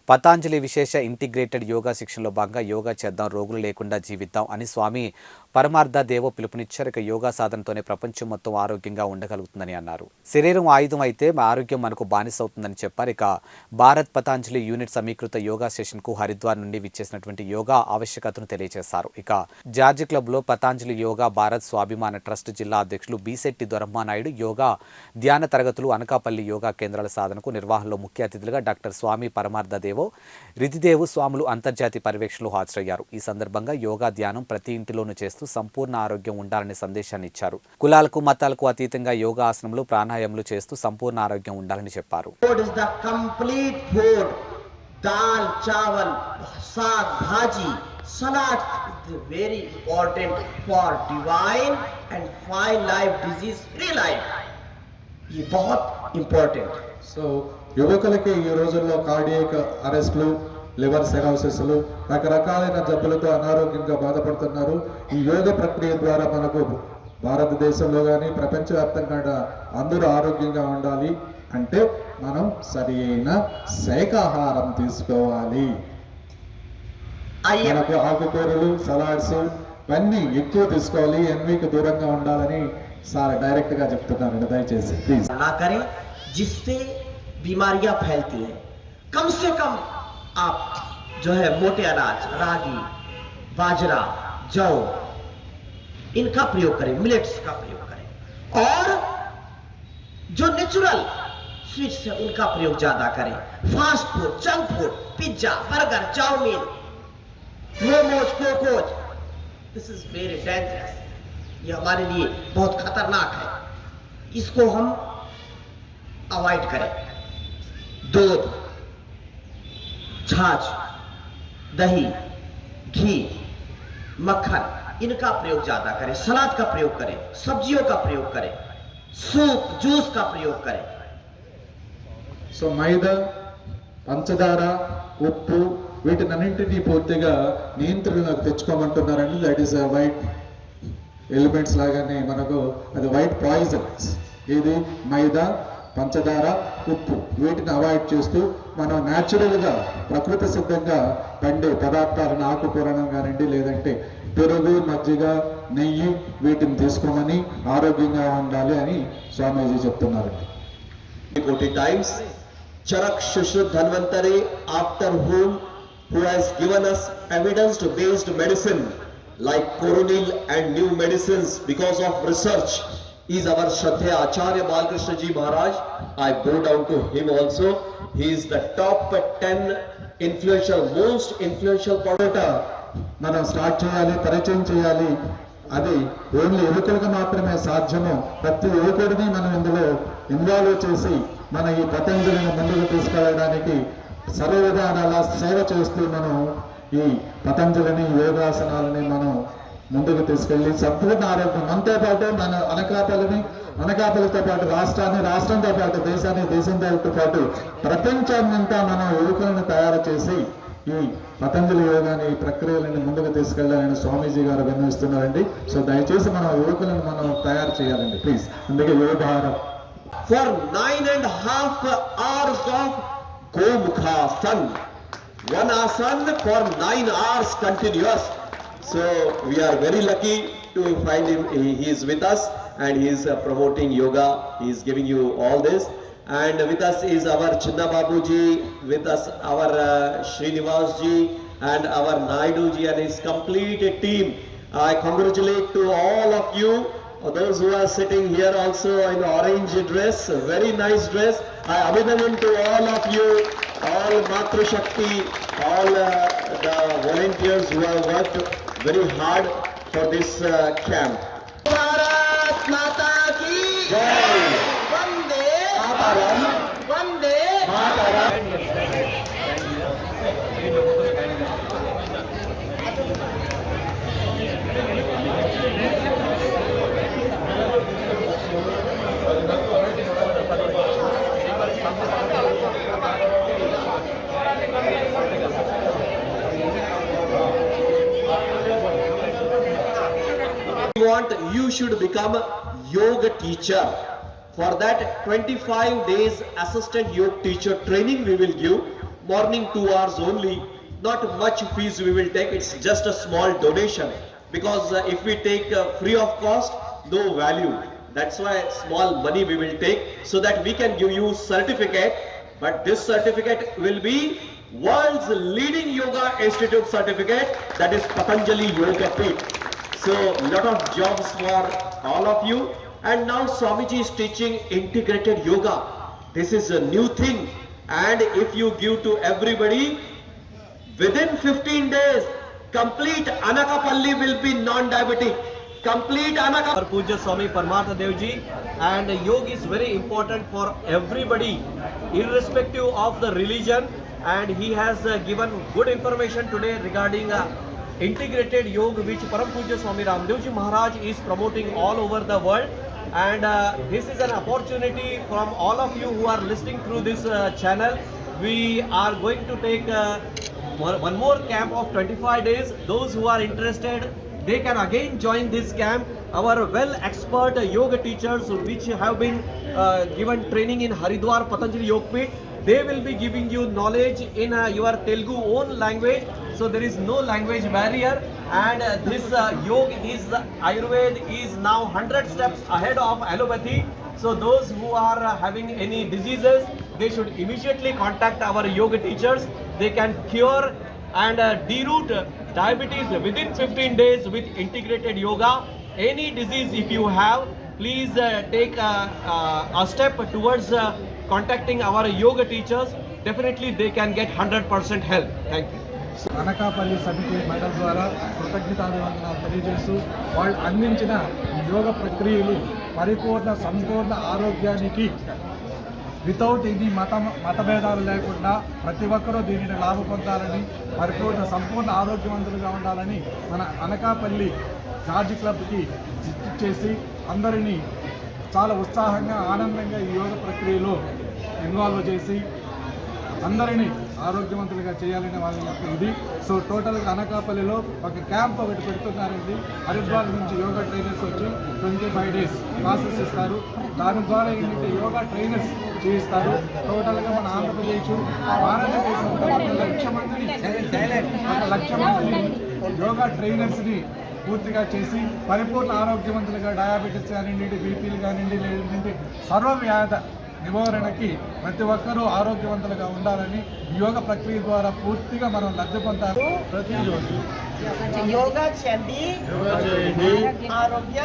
పతాంజలి విశేష ఇంటిగ్రేటెడ్ యోగా శిక్షణలో భాగంగా యోగా చేద్దాం, రోగులు లేకుండా జీవిద్దాం అని స్వామి పరమార్థ దేవో పిలుపునిచ్చారు. ఇక యోగా సాధనతోనే ప్రపంచం మొత్తం ఆరోగ్యంగా ఉండగలుగుతుందని అన్నారు. శరీరం ఆయుధం అయితే ఆరోగ్యం మనకు బానిస అవుతుందని చెప్పారు. ఇక భారత్ పతాంజలి యూనిట్ సమీకృత యోగా సెషన్కు హరిద్వార్ నుండి విచ్చేసినటువంటి యోగా ఆవశ్యకతను తెలియజేశారు. ఇక జార్జ్ క్లబ్లో పతాంజలి యోగా భారత్ స్వాభిమాన ట్రస్ట్ జిల్లా అధ్యక్షులు బీశెట్టి దొరమ్మానాయుడు యోగా ధ్యాన తరగతులు అనకాపల్లి యోగా కేంద్రాల సాధనకు నిర్వహణలో ముఖ్య అతిథులుగా డాక్టర్ స్వామి పరమార్థ దేవో రితిదేవు స్వాములు అంతర్జాతీయ పర్యవేక్షణలో హాజరయ్యారు. ఈ సందర్భంగా యోగా ధ్యానం ప్రతి ఇంటిలోనూ చేస్తూ సంపూర్ణ ఆరోగ్యం ఉండాలనే సందేశాన్ని ఇచ్చారు. కులాలకు మతాలకు అతీతంగా యోగా ఆసనములు ప్రాణాయామాలు చేస్తూ సంపూర్ణ ఆరోగ్యం ఉండాలని చెప్పారు. दाल चावल साग भाजी salad is very important for divine and fine life disease free life. ये बहुत important. సో యువకులకి ఈ రోజుల్లో కార్డియాక్ అరెస్ట్లు, లివర్ సెరోసిస్లు, రకరకాలైన జబ్బులతో అనారోగ్యంగా బాధపడుతున్నారు. ఈ యోగ ప్రక్రియ ద్వారా మనకు భారతదేశంలో కానీ ప్రపంచవ్యాప్తంగా అందరూ ఆరోగ్యంగా ఉండాలి అంటే మనం సరి అయిన శాకాహారం తీసుకోవాలి. మనకు ఆకుకూరలు, సలాడ్స్ ఇవన్నీ ఎక్కువ తీసుకోవాలి. ఎన్వీకి దూరంగా ఉండాలని సార్ డైరెక్ట్ గా చెప్తున్నారు. దయచేసి ప్లీజ్ ना करें जिससे बीमारियां फैलती हैं. कम से कम आप जो है मोटे अनाज, रागी, बाजरा, जौ इनका प्रयोग करें, मिलेट्स का प्रयोग करें. और जो नेचुरल स्वीट्स है उनका प्रयोग ज्यादा करें. Fast food, junk food, pizza, burger, chow mein, momos, कोकोज, दिस इज वेरी डेंजरस. ये हमारे लिए बहुत खतरनाक है. इसको हम अवॉइड करें. दूध, छाछ, दही, घी, मक्खन इनका प्रयोग ज्यादा करें. सलाद का प्रयोग करें, सब्जियों का प्रयोग करें, सूप, जूस का प्रयोग करें. సో మైదా, పంచదార, ఉప్పు వీటినన్నింటినీ పూర్తిగా నియంత్రణలోకి తెచ్చుకోమంటున్నారండి. దట్ ఈస్ వైట్ ఎలిమెంట్స్ లాగానే మనకు అది వైట్ పాయిజన్స్. ఇది మైదా, పంచదార, ఉప్పు వీటిని అవాయిడ్ చేస్తూ మనం న్యాచురల్గా ప్రకృతి సిద్ధంగా పండే పదార్థాలను ఆకుకూరను కానివ్వండి, లేదంటే పెరుగు, మజ్జిగ, నెయ్యి వీటిని తీసుకోమని ఆరోగ్యంగా ఉండాలి అని స్వామీజీ చెప్తున్నారండి. 40 times Charak Shushruth Dhanvantari, after whom who has given us evidence based medicine like coronil and new medicines because of research, is our Shraddha Acharya Balkrishna Ji Maharaj. I bow down to him also. He is the top 10 influential, most influential product. మనం start చేయాలి, పరిచయం చేయాలి. అది only యువకులకు మాత్రమే సాధ్యము. ప్రతి యువకుడిని మనం ఇందులో ఇన్వాల్వ్ చేసి మన ఈ పతంజలిని ముందుకు తీసుకెళ్ళడానికి సర్వ విధానాల సేవ చేస్తూ మనం ఈ పతంజలిని, యోగాసనాలని మనం ముందుకు తీసుకెళ్ళి సంపూర్ణ ఆరోగ్యం మనతో పాటు మన అనకాపల్లితో పాటు రాష్ట్రాన్ని, రాష్ట్రంతో పాటు దేశాన్ని, దేశంతో పాటు ప్రపంచాన్నంతా మనం యువకులను తయారు చేసి ఈ పతంజలి యోగాని, ఈ ప్రక్రియలను ముందుకు తీసుకెళ్లాలని స్వామీజీ గారు విన్నవిస్తున్నారండి. సో దయచేసి మన యువకులను మనం తయారు చేయాలండి ప్లీజ్. అందుకే యోగ Bharat For 9.5 hours of Gomukhasan, one asana for 9 hours continuous. So we are very lucky to find him. He is with us and he is promoting yoga. He is giving you all this. And with us is our Chinna Babu ji, with us our Srinivas ji and our Naidu ji and his complete team. I congratulate to all of you. Those who are sitting here also in orange dress, very nice dress. I abhinandan to all of you, all Matru Shakti, all the volunteers who have worked very hard for this camp. Bharat Mata ki Jai. Vande Mataram. Vande Mataram. You should become yoga teacher. For that 25 days assistant yoga teacher training we will give. morning 2 hours only. Not much fees we will take, it's just a small donation. Because if we take free of cost, no value. That's why small money we will take so that we can give you certificate. But this certificate will be world's leading yoga institute certificate, that is Patanjali Yoga Peeth. So lot of jobs for all of you. And now Swamiji is teaching integrated yoga. This is a new thing, and if you give to everybody, within 15 days complete Anakapalli will be non-diabetic. Complete Anaka. For Puja Swami Paramartha Dev Ji, and yoga is very important for everybody irrespective of the religion, and he has given good information today regarding integrated yoga which Param Puja Swami Ramdev Ji Maharaj is promoting all over the world. And this is an opportunity from all of you who are listening through this channel. We are going to take one more camp of 25 days. Those who are interested, they can again join this camp. Our well expert yoga teachers which have been given training in Haridwar Patanjali Yoga Peeth, they will be giving you knowledge in your Telugu own language. So there is no language barrier, and this yoga is Ayurveda is now 100 steps ahead of allopathy. So those who are having any diseases, they should immediately contact our yoga teachers. They can cure and deroot diabetes within 15 days with integrated yoga. Any disease if you have, please take a step towards contacting our yoga teachers. Definitely they can get 100% help. Thank you. Anakapalli సమితి మండలి ద్వారా కృతజ్ఞతాభివందనాలు తెలియజేస్తూ వాళ్ళు అందించిన యోగ ప్రక్రియలు పరిపూర్ణ సంపూర్ణ ఆరోగ్యానికి without ఇది మతభేదాలు లేకుండా ప్రతి ఒక్కరూ దీనిని లాభ పొందాలని, పరిపూర్ణ సంపూర్ణ ఆరోగ్యవంతులుగా ఉండాలని మన అనకాపల్లి జార్జ్ క్లబ్కి ఇచ్చేసి అందరినీ చాలా ఉత్సాహంగా ఆనందంగా ఈ యోగ ప్రక్రియలో ఇన్వాల్వ్ చేసి అందరినీ ఆరోగ్యవంతులుగా చేయాలని వాళ్ళ యొక్క ఇది. సో టోటల్గా అనకాపల్లిలో ఒక క్యాంప్ ఒకటి పెడుతున్నారండి. హరిద్వార్ నుంచి యోగా ట్రైనర్స్ వచ్చి 25 days క్లాసెస్ ఇస్తారు. దాని ద్వారా ఏంటంటే యోగా ట్రైనర్స్ చేయిస్తారు. టోటల్గా మన ఆంధ్రప్రదేశ్ భారతదేశంలో 1 లక్ష మందిని యోగా ట్రైనర్స్ని పూర్తిగా చేసి పరిపూర్ణ ఆరోగ్యవంతులుగా డయాబెటీస్ కానివ్వండి, బీపీలు కానివ్వండి, లేదంటే సర్వవ్యాధ నివారణకి ప్రతి ఒక్కరూ ఆరోగ్యవంతులుగా ఉండాలని యోగ ప్రక్రియ ద్వారా పూర్తిగా మనం లబ్ధి పొందాలి. ప్రతిరోజు యోగా చేయండి, ఆరోగ్య